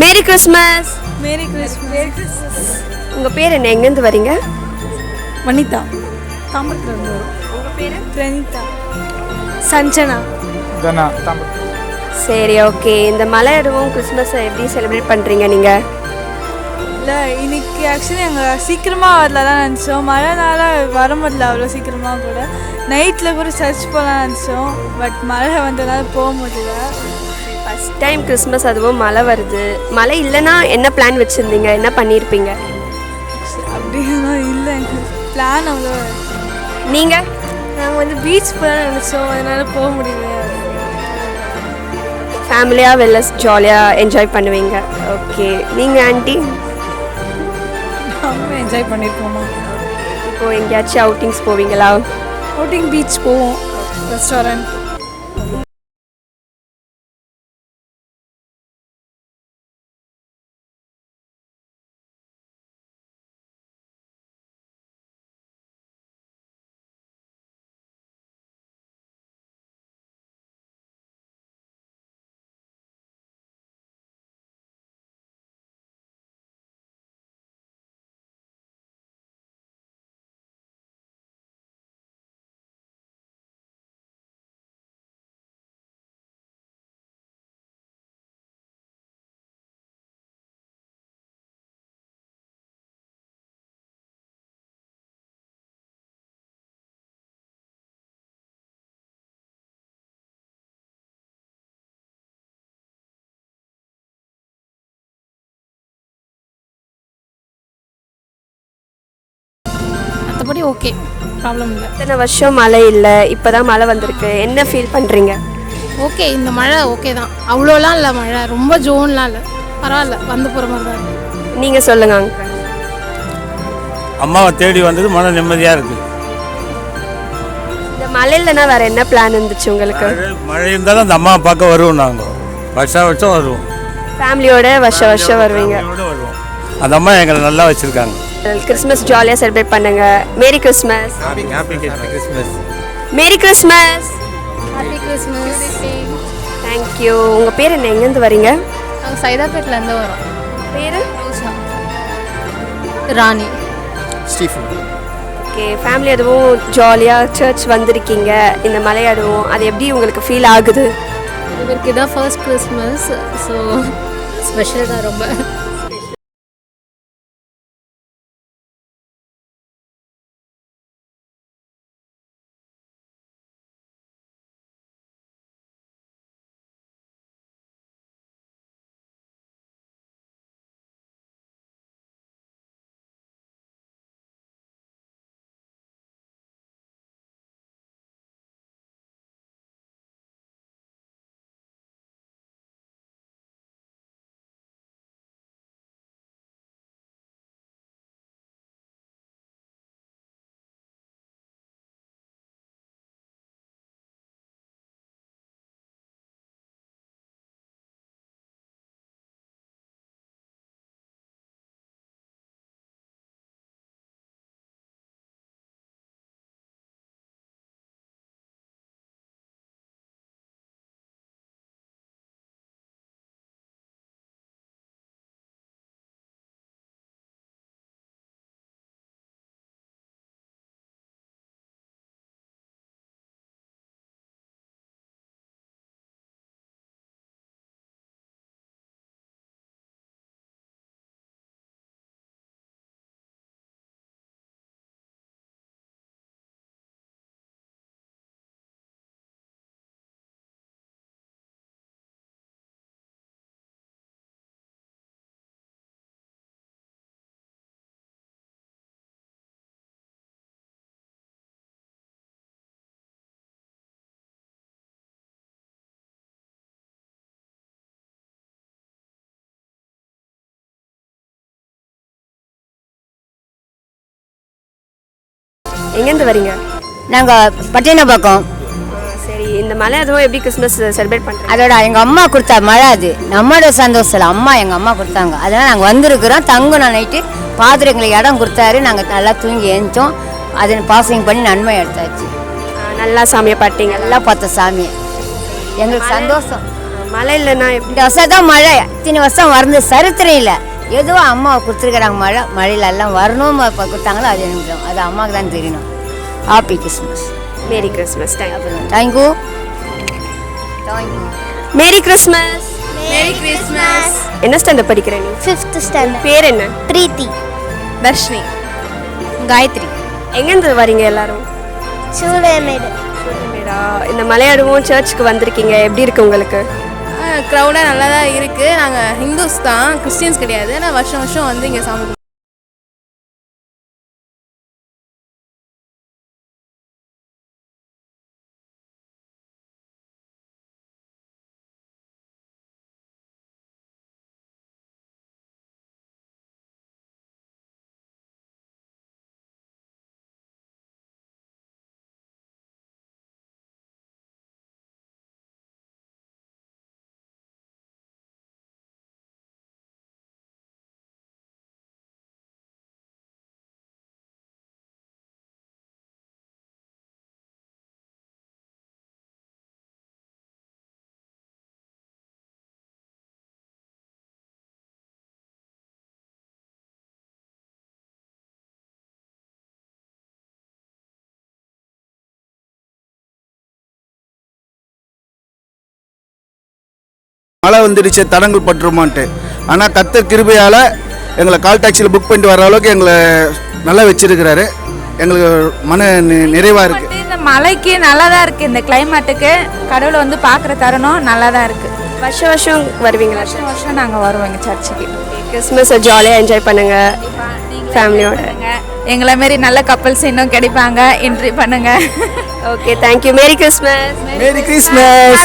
மேரி Christmas. Merry Christmas. Merry Christmas. உங்கள் பேர் என்ன, எங்கேருந்து வரீங்க? வனிதா. தாம்பரத்துலேருந்து வரும். உங்கள் பேர்? பிரணிதா. சஞ்சனா. தனா. சரி, ஓகே. இந்த மலையாடுவோம் கிறிஸ்மஸை எப்படி செலிப்ரேட் பண்ணுறீங்க நீங்கள்? இல்லை, இன்னைக்கு ஆக்சுவலி நாங்கள் சீக்கிரமாக வரலாம் நினச்சோம். மழைனால வர முடியல அவ்வளோ சீக்கிரமாக கூட. நைட்டில் கூட சர்ச் போகலான்னு நினச்சோம். பட் மழை வந்ததுனால போக முடியல. ஃபஸ்ட் டைம் கிறிஸ்மஸ், அதுவும் மழை வருது. மழை இல்லைன்னா என்ன பிளான் வச்சுருந்தீங்க, என்ன பண்ணியிருப்பீங்க? அப்படியெல்லாம் இல்லை, எங்களுக்கு பிளான் அவ்வளோ. நீங்கள்? நாங்கள் பீச் போகலான்னு நினச்சோம், அதனால் போக முடியல. ஃபேமிலியாக வெளில ஜாலியாக என்ஜாய் பண்ணுவீங்க. ஓகே, நீங்கள் ஆண்டி? நாங்களும் என்ஜாய் பண்ணியிருக்கோமா. இப்போது எங்கேயாச்சும் அவுட்டிங்ஸ் போவீங்களா? அவுட்டிங் பீச் போவோம், ரெஸ்டாரண்ட். மற்றபடி ஓகே, ப்ராப்ளம் இல்லை. இத்தனை வருஷம் மழை இல்லை, இப்போ தான் மழை வந்திருக்கு. என்ன ஃபீல் பண்ணுறீங்க? ஓகே, இந்த மழை ஓகே தான். அவ்வளோலாம் இல்லை மழை, ரொம்ப ஜோன்லாம் இல்லை, பரவாயில்ல, வந்து போகிற மாதிரி தான் இருக்குது. நீங்கள் சொல்லுங்க அங்கிள். அம்மாவை தேடி வந்தது மன நிம்மதியாக இருக்குது. இந்த மழை இல்லைன்னா வேறு என்ன பிளான் இருந்துச்சு உங்களுக்கு? மழை இருந்தாலும் அந்த அம்மாவை பார்க்க வருவோம். நாங்கள் வருஷம் வருவோம். ஃபேமிலியோட வருஷம் வருவீங்க. வருவோம். அந்த அம்மா எங்களை நல்லா வச்சுருக்காங்க. கிறிஸ்மஸ் ஜாலியாக செலிப்ரேட் பண்ணுங்க. மேரி Christmas. Merry Christmas. Happy Christmas. Thank you. உங்கள் பேர் என்ன, எங்கேருந்து வரீங்க? நாங்கள் சைதாப்பேட்டிலேருந்து வரோம். பேர்? ரோஷா. ராணி. ஸ்டீஃபன். ஓகே, ஃபேமிலி அதுவும் ஜாலியாக சர்ச் வந்திருக்கீங்க. இந்த மலையாடுவோம், அது எப்படி உங்களுக்கு ஃபீல் ஆகுது? இவருக்கு இதான் ஃபர்ஸ்ட் கிறிஸ்மஸ், ஸோ ஸ்பெஷல் தான் ரொம்ப. எங்கேருந்து வரீங்க? நாங்கள் பட்டினப்பாக்கம். சரி, இந்த மலை அதுவும் எப்படி கிறிஸ்மஸ் செலிப்ரேட் பண்ணுறோம்? அதோட எங்கள் அம்மா கொடுத்தா மழை, அது நம்மளோட சந்தோஷம் இல்லை, அம்மா எங்கள் அம்மா கொடுத்தாங்க. அதனால் நாங்கள் வந்திருக்கிறோம். தங்கணும் நைட்டு பார்த்துட்டு எங்களுக்கு இடம் கொடுத்தாரு. நாங்கள் நல்லா தூங்கி எழுந்தோம். அதை பாசிங் பண்ணி நன்மை எடுத்தாச்சு. நல்லா சாமியை பாட்டிங்க? நல்லா பார்த்த சாமியை, எங்களுக்கு சந்தோஷம். மழை இல்லைன்னா எப்படி? இந்த வருஷம் தான் மழை, இத்தனை வருஷம் வரது சரித்திரம் இல்லை. ஏதோ அம்மாவை கொடுத்துருக்குறாங்க மழை, மழையில எல்லாம் வரணும் இப்போ கொடுத்தாங்களோ அது எனக்கு அது அம்மாவுக்கு தான் தெரியணும். Happy Christmas. Merry Christmas. Thank you. மேரி கிறிஸ்மஸ். Merry Christmas. என்ன ஸ்டாண்டர்ட் படிக்கிற நீ? 5th standard. பேர் என்ன? பிரீத்தி. தர்ஷினி. காயத்ரி. எங்கேருந்து வரீங்க எல்லாரும்? சூளையமேடு. இந்த மலையாடுவோம் சர்ச்சுக்கு வந்திருக்கீங்க, எப்படி இருக்கு உங்களுக்கு? க்ரௌடாக நல்லா தான் இருக்குது. நாங்கள் ஹிந்துஸ் தான், கிறிஸ்டியன்ஸ் கிடையாது. ஆனால் வருஷம் வருஷம் வந்து இங்கே சாமி மழை வந்துடுச்சு தடங்கள் பட்டுருமான்ட்டு. ஆனால் கர்த்தர் கிருபையால் எங்களை கால் டாக்ஸியில் புக் பண்ணிட்டு வர அளவுக்கு எங்களை நல்லா வச்சிருக்கிறாரு. எங்களுக்கு மன நிறைவாக இருக்குது. இந்த மழைக்கு நல்லா தான் இருக்குது. இந்த கிளைமேட்டுக்கு கடவுளை வந்து பார்க்குற தருணம் நல்லா தான் இருக்குது. வருஷம் வருஷம் வருவீங்களா? வருஷம் வருஷம் நாங்கள் வருவோம் எங்கள் சர்ச்சுக்கு. கிறிஸ்மஸை ஜாலியாக என்ஜாய் பண்ணுங்க ஃபேமிலியோட. எங்களை மாரி நல்ல கப்பல்ஸ் இன்னும் கிடைப்பாங்க, என்ட்ரி பண்ணுங்க. Okay, thank you. மேரி Christmas. Merry Christmas.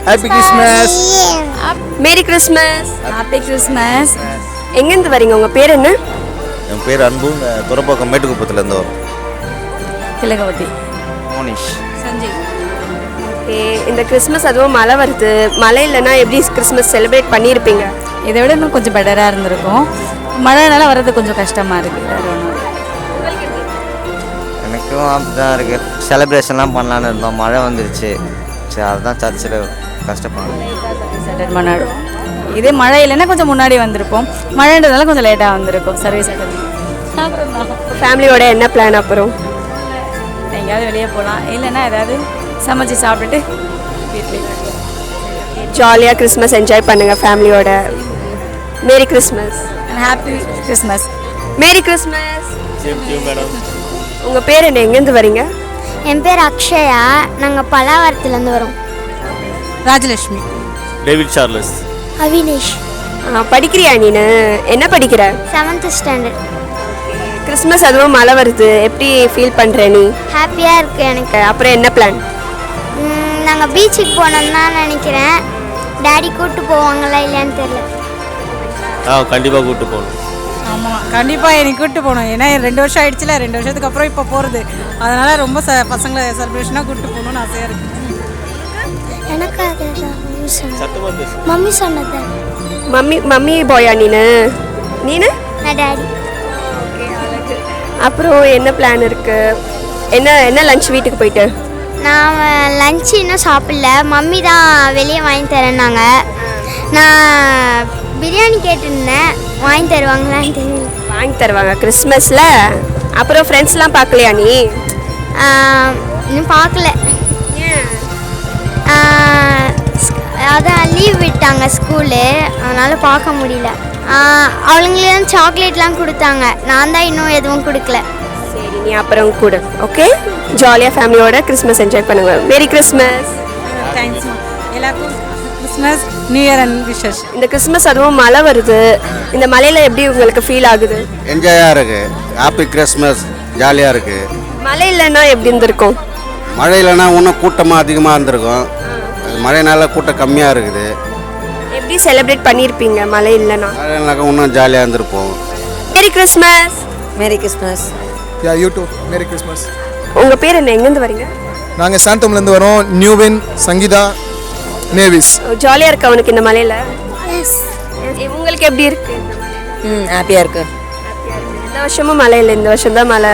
Happy Christmas. Merry Christmas. Happy Christmas. எங்கேருந்து வரீங்க? உங்கள் பேர் என்ன? என் பேர் அன்பு. துறப்பாக்கம் மேட்டுக்குப்பத்துலேருந்து வரும். திலகவதி. மோனிஷ். சஞ்சய். ஓகே, இந்த கிறிஸ்மஸ் அதுவும் மழை வருது. மழை இல்லைன்னா எப்படி கிறிஸ்மஸ் செலிப்ரேட் பண்ணியிருப்பீங்க? இதை விட இன்னும் கொஞ்சம் பெட்டராக இருந்திருக்கும். மழைனால வர்றது கொஞ்சம் கஷ்டமாக இருக்குது. வேறு ஒன்றும் எனக்கும் அப்படி தான் இருக்குது. செலிப்ரேஷன்லாம் பண்ணலான்னு இருந்தோம், மழை வந்துருச்சு. சரி, அதுதான் சர்ச்சில் கஷ்டப்படும். மணாடு. இதே மழை இல்லைன்னா கொஞ்சம் முன்னாடி வந்திருப்போம். மழைன்றதுனால கொஞ்சம் லேட்டாக வந்திருக்கும். சர்வீஸ் ஃபேமிலியோட என்ன பிளான் அப்புறம்? எங்கேயாவது வெளியே போகலாம், இல்லைன்னா ஏதாவது சமைச்சு சாப்பிட்டுட்டு வீட்டில் ஜாலியாக கிறிஸ்மஸ் என்ஜாய் பண்ணுங்கள் ஃபேமிலியோட. Merry Christmas. Happy Christmas. Merry Christmas. உங்கள் பேர் என்ன? எங்கேருந்து வரீங்க? என் பேர் அக்ஷயா. நாங்கள் பலாவரத்துலேருந்து வரோம். ராஜலட்சுமி. David Charles. அவினேஷ். படிக்கிறியா நீனு? என்ன படிக்கிற? 7th standard. கிறிஸ்மஸ் அதுவும் மழை வருது, எப்படி ஃபீல் பண்ணுற நீ? ஹாப்பியாக இருக்குது எனக்கு. அப்புறம் என்ன பிளான்? நாங்கள் பீச்சுக்கு போனோம்னு தான் நினைக்கிறேன். டேடி கூப்பிட்டு போவாங்களா இல்லையான்னு தெரியல. கண்டிப்பாக கூப்பிட்டு போகணும். ஆமாம், கண்டிப்பாக எனக்கு கூப்பிட்டு போகணும். ஏன்னா 2 வருஷம் ஆயிடுச்சுல, 2 வருஷத்துக்கு அப்புறம் இப்போ போகிறது. அதனால் ரொம்ப பசங்களை செலிப்ரேஷனாக கூப்பிட்டு போகணுன்னு ஆசையாக இருக்குது. எனக்கு அது மம்மி சொன்னது. மம்மி பாயா நீனு? நான் டேடி. அப்புறம் என்ன பிளான் இருக்கு? என்ன லஞ்ச் வீட்டுக்கு போயிட்டு? நான் லஞ்ச் இன்னும் சாப்பிடல. மம்மி தான் வெளியே வாங்கி தரேன்னாங்க. நான் பிரியாணி கேட்டிருந்தேன், வாங்கி தருவாங்களான்னு தெரியல. வாங்கி தருவாங்க கிறிஸ்மஸில். அப்புறம் ஃப்ரெண்ட்ஸ்லாம் பார்க்கலையா நீ? இன்னும் பார்க்கல. அதான் லீவ் விட்டாங்க ஸ்கூலு, அதனால் பார்க்க முடியல. அவளுங்களே தான் சாக்லேட்லாம் கொடுத்தாங்க. நான் தான் இன்னும் எதுவும் கொடுக்கல. சரி, நீ அப்புறம் கொடு. ஓகே, ஜாலியாக ஃபேமிலியோட கிறிஸ்மஸ் என்ஜாய் பண்ணுங்க. Merry Christmas. தேங்க்ஸ். எல்லாருக்கும் Christmas new year and wishes. இந்த கிறிஸ்மஸ் அதுவும் மழை வருது, இந்த மழையில் எப்படி உங்களுக்கு ஃபீல் ஆகுது? என்ஜாயாக இருக்குது. Happy Christmas. ஜாலியாக இருக்குது. மழை இல்லைன்னா எப்படி இருந்திருக்கும்? மழை இல்லைன்னா இன்னும் கூட்டமாக அதிகமாக இருந்திருக்கும். மழைனால கூட்டம் கம்மியாக இருக்குது. எப்படி செலிப்ரேட் பண்ணியிருப்பீங்க மழை இல்லைன்னா? மழை இல்லைனாக்கா இன்னும் ஜாலியாக இருந்திருப்போம். Merry Christmas. Merry Christmas. Ya you too. Merry Christmas. உங்கள் பேர் என்ன? எங்கேருந்து வரீங்க? நாங்கள் சாந்தோம்லேருந்து வரோம். நியூவின், சங்கீதா, நேவிஸ். ஜாலியாக இருக்கா உனக்கு இந்த மலையில்? உங்களுக்கு எப்படி இருக்கு? ஹாப்பியாக இருக்குது. இந்த வருஷமும் மழை இல்லை, இந்த வருஷம் தான் மழை.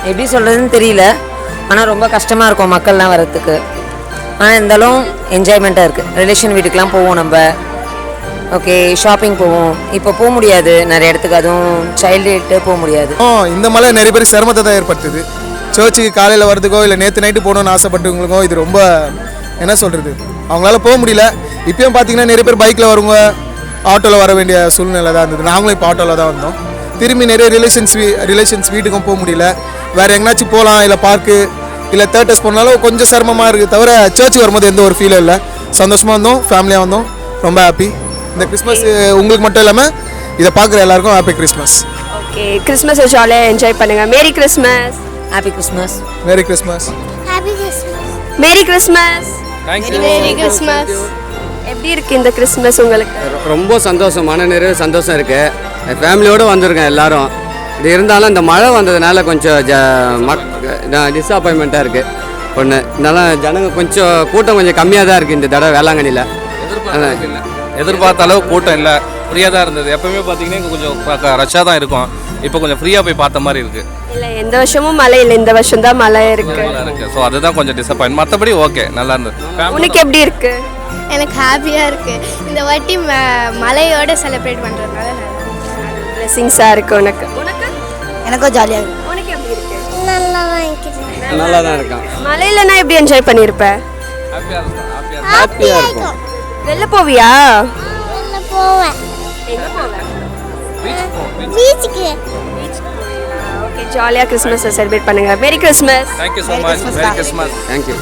எப்படி சொல்கிறதுன்னு தெரியல. ஆனால் ரொம்ப கஷ்டமாக இருக்கும் மக்கள்லாம் வரத்துக்கு. ஆனால் இருந்தாலும் என்ஜாய்மெண்ட்டாக இருக்குது. ரிலேஷன் வீட்டுக்கெலாம் போவோம் நம்ம. ஓகே, ஷாப்பிங் போவோம். இப்போ போக முடியாது நிறைய இடத்துக்கு, அதுவும் சைல்டு டேட்டு போக முடியாது. இந்த மழை நிறைய பேர் சிரமத்தை தான் ஏற்படுத்துது. சர்ச்சுக்கு காலையில் வரதுக்கோ இல்லை நேற்று நைட்டு போகணுன்னு ஆசைப்பட்டவங்களுக்கோ இது ரொம்ப என்ன சொல்கிறது, அவங்களால போக முடியல. இப்பயும் பார்த்தீங்கன்னா நிறைய பேர் பைக்கில் வருவாங்க, ஆட்டோவில் வர வேண்டிய சூழ்நிலை தான் இருந்தது. நாங்களும் இப்போ ஆட்டோவில் தான் வந்தோம். திரும்பி நிறைய ரிலேஷன்ஸ் வீட்டுக்கும் போக முடியல. வேறு எங்கேனாச்சும் போகலாம், இல்லை பார்க்கு இல்லை தேட்டர்ஸ் போனாலும் கொஞ்சம் சிரமமாக இருக்குது. தவிர சர்ச்சுக்கு வரும்போது எந்த ஒரு ஃபீலும் இல்லை. சந்தோஷமாக வந்தோம், ஃபேமிலியாக வந்தோம், ரொம்ப ஹாப்பி. இந்த கிறிஸ்மஸ் உங்களுக்கு மட்டும் இல்லாமல் இதை பார்க்குற எல்லாருக்கும் ஹாப்பி கிறிஸ்மஸ். ஓகே, கிறிஸ்மஸை ஜாலியாக என்ஜாய் பண்ணுங்கள். Merry Christmas. Happy Christmas. Merry Christmas. Happy Christmas. Merry Christmas. Merry Christmas. எப்படி இருக்குது இந்த கிறிஸ்மஸ் உங்களுக்கு? ரொம்ப சந்தோஷம், மன நிறைவு சந்தோஷம் இருக்குது. என் ஃபேமிலியோடு வந்திருக்கேன் எல்லாரும். இது இருந்தாலும் இந்த மழை வந்ததுனால கொஞ்சம் டிஸப்பாயின்மெண்ட்டாக இருக்குது ஒன்று. இருந்தாலும் ஜனங்க கொஞ்சம் கூட்டம் கொஞ்சம் கம்மியாக தான் இருக்குது இந்த தடவை வேளாங்கண்ணியில். எதிர்பார்த்த அளவு கூட்டம் இல்லை, ஃப்ரீயாக தான் இருந்தது. எப்பவுமே பார்த்தீங்கன்னா இங்கே கொஞ்சம் ரஷ்ஷாக தான் இருக்கும். இப்போ கொஞ்சம் ஃப்ரீயாக போய் பார்த்த மாதிரி இருக்குது. இல்லை, எந்த வருஷமும் மழை இல்லை, இந்த வருஷம் தான் மழை இருக்குது. ஸோ அதுதான் கொஞ்சம் டிசப்பாயின்ட். மற்றபடி ஓகே, நல்லா இருந்தது. உனக்கு எப்படி இருக்குது? எனக்கு ஹாப்பியாக இருக்குது. இந்த வாட்டி மழையோடு செலிப்ரேட் பண்ணுறதுனால பிளெஸிங்ஸாக இருக்குது உனக்கு. எனக்கும் ஜாலியாக இருக்குது. உனக்கு எப்படி இருக்குது? நல்லா தான் இருக்குது. நல்லா தான் இருக்கான். மழையிலனா எப்படி என்ஜாய் பண்ணியிருப்ப? ஹாப்பியாக இருக்கும். வெளில போவியா? வெளில போவேன். எங்கே போவேன்? பீச்சுக்கு. ஓகே, ஜாலியாக கிறிஸ்மஸை செலிப்ரேட் பண்ணுங்கள். Merry Christmas. Thank you so much. Merry Christmas. Thank you.